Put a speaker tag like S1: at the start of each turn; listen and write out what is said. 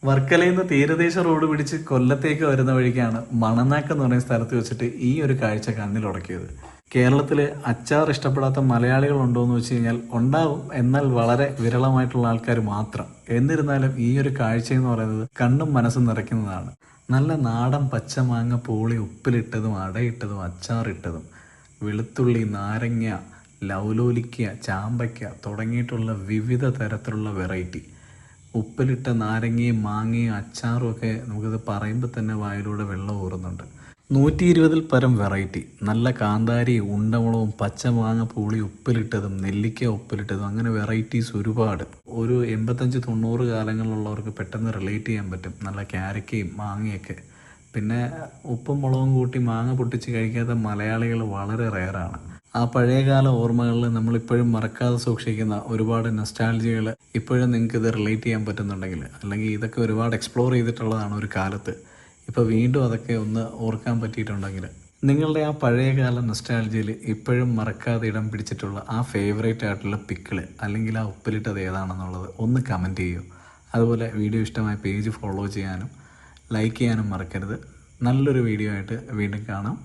S1: വർക്കലയിൽ നിന്ന് തീരദേശ റോഡ് പിടിച്ച് കൊല്ലത്തേക്ക് വരുന്ന വഴിക്കാണ് മണനാക്ക് എന്ന് പറയുന്ന സ്ഥലത്ത് വെച്ചിട്ട് ഈ ഒരു കാഴ്ച കണ്ണിലുടക്കിയത്. കേരളത്തിൽ അച്ചാർ ഇഷ്ടപ്പെടാത്ത മലയാളികൾ ഉണ്ടോ എന്ന് വെച്ച് കഴിഞ്ഞാൽ ഉണ്ടാവും, എന്നാൽ വളരെ വിരളമായിട്ടുള്ള ആൾക്കാർ മാത്രം. എന്നിരുന്നാലും ഈ ഒരു കാഴ്ച എന്ന് പറയുന്നത് കണ്ണും മനസ്സും നിറയ്ക്കുന്നതാണ്. നല്ല നാടൻ പച്ചമാങ്ങ പോളി ഉപ്പിലിട്ടതും അടയിട്ടതും അച്ചാറിട്ടതും വെളുത്തുള്ളി, നാരങ്ങ, ലൗലോലിക്ക, ചാമ്പയ്ക്ക തുടങ്ങിയിട്ടുള്ള വിവിധ തരത്തിലുള്ള വെറൈറ്റി ഉപ്പിലിട്ട നാരങ്ങയും മാങ്ങയും അച്ചാറും ഒക്കെ നമുക്കിത് പറയുമ്പോൾ തന്നെ വായിലൂടെ വെള്ളം ഊറുന്നുണ്ട്. 120-ൽ പരം വെറൈറ്റി, നല്ല കാന്താരി, ഉണ്ടമുളകും, പച്ചമാങ്ങ പൂളി ഉപ്പിലിട്ടതും, നെല്ലിക്ക ഉപ്പിലിട്ടതും, അങ്ങനെ വെറൈറ്റീസ് ഒരുപാട്. ഒരു 85-90 കാലങ്ങളിലുള്ളവർക്ക് പെട്ടെന്ന് റിലേറ്റ് ചെയ്യാൻ പറ്റും. നല്ല ക്യാരക്കയും മാങ്ങയൊക്കെ. പിന്നെ ഉപ്പും മുളകും കൂട്ടി മാങ്ങ പൊട്ടിച്ച് കഴിക്കാത്ത മലയാളികൾ വളരെ റെയറാണ്. ആ പഴയകാല ഓർമ്മകളിൽ നമ്മളിപ്പോഴും മറക്കാതെ സൂക്ഷിക്കുന്ന ഒരുപാട് നൊസ്റ്റാൾജികൾ ഇപ്പോഴും നിങ്ങൾക്ക് ഇത് റിലേറ്റ് ചെയ്യാൻ പറ്റുന്നുണ്ടെങ്കിൽ, അല്ലെങ്കിൽ ഇതൊക്കെ ഒരുപാട് എക്സ്പ്ലോർ ചെയ്തിട്ടുള്ളതാണ് ഒരു കാലത്ത്, ഇപ്പോൾ വീണ്ടും അതൊക്കെ ഒന്ന് ഓർക്കാൻ പറ്റിയിട്ടുണ്ടെങ്കിൽ, നിങ്ങളുടെ ആ പഴയകാല നൊസ്റ്റാൾജിയിൽ ഇപ്പോഴും മറക്കാതെ ഇടം പിടിച്ചിട്ടുള്ള ആ ഫേവറേറ്റ് ആയിട്ടുള്ള പിക്കിള് അല്ലെങ്കിൽ ആ ഉപ്പിലിട്ടത് ഏതാണെന്നുള്ളത് ഒന്ന് കമൻറ്റ് ചെയ്യൂ. അതുപോലെ വീഡിയോ ഇഷ്ടമായ പേജ് ഫോളോ ചെയ്യാനും ലൈക്ക് ചെയ്യാനും മറക്കരുത്. നല്ലൊരു വീഡിയോ ആയിട്ട് വീണ്ടും കാണാം.